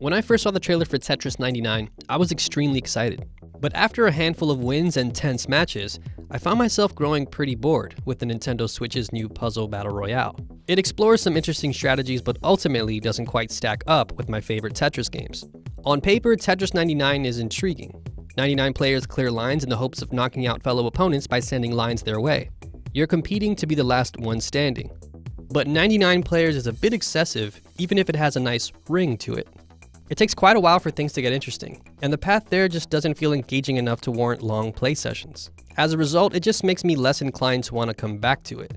When I first saw the trailer for Tetris 99, I was extremely excited. But after a handful of wins and tense matches, I found myself growing pretty bored with the Nintendo Switch's new puzzle battle royale. It explores some interesting strategies but ultimately doesn't quite stack up with my favorite Tetris games. On paper, Tetris 99 is intriguing. 99 players clear lines in the hopes of knocking out fellow opponents by sending lines their way. You're competing to be the last one standing. But 99 players is a bit excessive, even if it has a nice ring to it. It takes quite a while for things to get interesting, and the path there just doesn't feel engaging enough to warrant long play sessions. As a result, it just makes me less inclined to want to come back to it.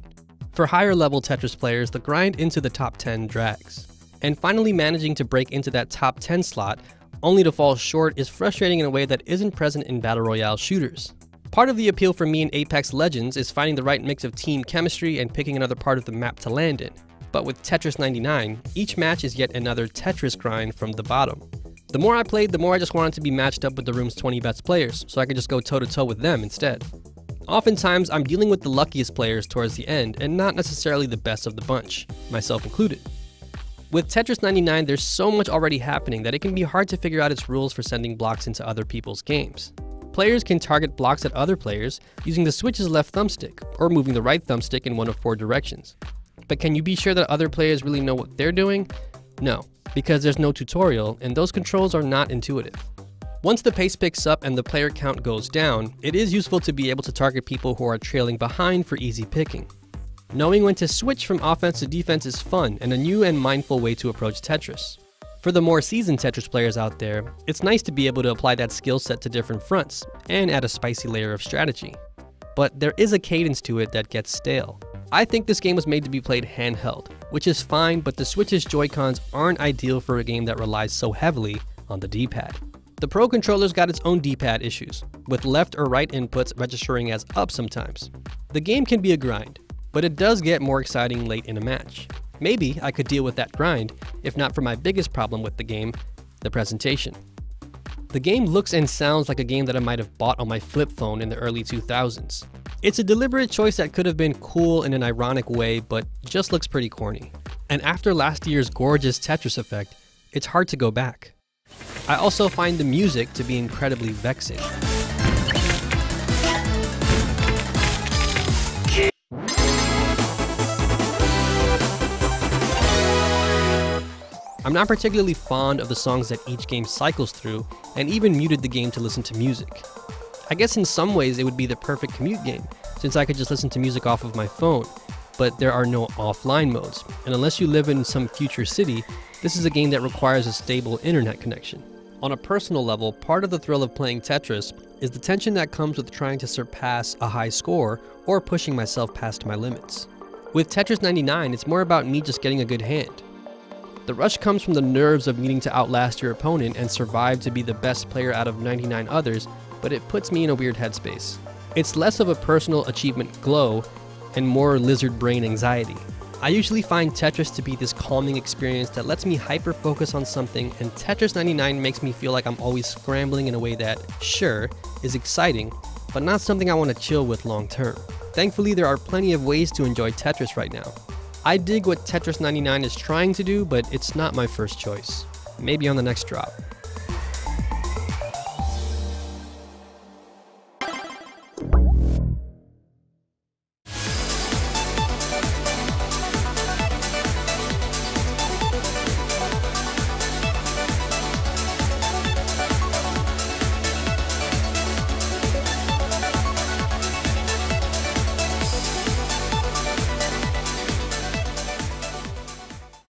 For higher level Tetris players, the grind into the top 10 drags. And finally managing to break into that top 10 slot, only to fall short, is frustrating in a way that isn't present in Battle Royale shooters. Part of the appeal for me in Apex Legends is finding the right mix of team chemistry and picking another part of the map to land in. But with Tetris 99, each match is yet another Tetris grind from the bottom. The more I played, the more I just wanted to be matched up with the room's 20 best players, so I could just go toe-to-toe with them instead. Oftentimes, I'm dealing with the luckiest players towards the end, and not necessarily the best of the bunch, myself included. With Tetris 99, there's so much already happening that it can be hard to figure out its rules for sending blocks into other people's games. Players can target blocks at other players using the Switch's left thumbstick, or moving the right thumbstick in one of 4 directions. But can you be sure that other players really know what they're doing? No, because there's no tutorial, and those controls are not intuitive. Once the pace picks up and the player count goes down, it is useful to be able to target people who are trailing behind for easy picking. Knowing when to switch from offense to defense is fun and a new and mindful way to approach Tetris. For the more seasoned Tetris players out there, it's nice to be able to apply that skill set to different fronts and add a spicy layer of strategy. But there is a cadence to it that gets stale. I think this game was made to be played handheld, which is fine, but the Switch's Joy-Cons aren't ideal for a game that relies so heavily on the D-pad. The Pro controller's got its own D-pad issues, with left or right inputs registering as up sometimes. The game can be a grind, but it does get more exciting late in a match. Maybe I could deal with that grind, if not for my biggest problem with the game, the presentation. The game looks and sounds like a game that I might have bought on my flip phone in the early 2000s. It's a deliberate choice that could have been cool in an ironic way, but just looks pretty corny. And after last year's gorgeous Tetris effect, it's hard to go back. I also find the music to be incredibly vexing. I'm not particularly fond of the songs that each game cycles through, and even muted the game to listen to music. I guess in some ways it would be the perfect commute game, since I could just listen to music off of my phone, but there are no offline modes, and unless you live in some future city, this is a game that requires a stable internet connection. On a personal level, part of the thrill of playing Tetris is the tension that comes with trying to surpass a high score or pushing myself past my limits. With Tetris 99, it's more about me just getting a good hand. The rush comes from the nerves of needing to outlast your opponent and survive to be the best player out of 99 others, but it puts me in a weird headspace. It's less of a personal achievement glow and more lizard brain anxiety. I usually find Tetris to be this calming experience that lets me hyper-focus on something, and Tetris 99 makes me feel like I'm always scrambling in a way that, sure, is exciting, but not something I want to chill with long term. Thankfully, there are plenty of ways to enjoy Tetris right now. I dig what Tetris 99 is trying to do, but it's not my first choice. Maybe on the next drop.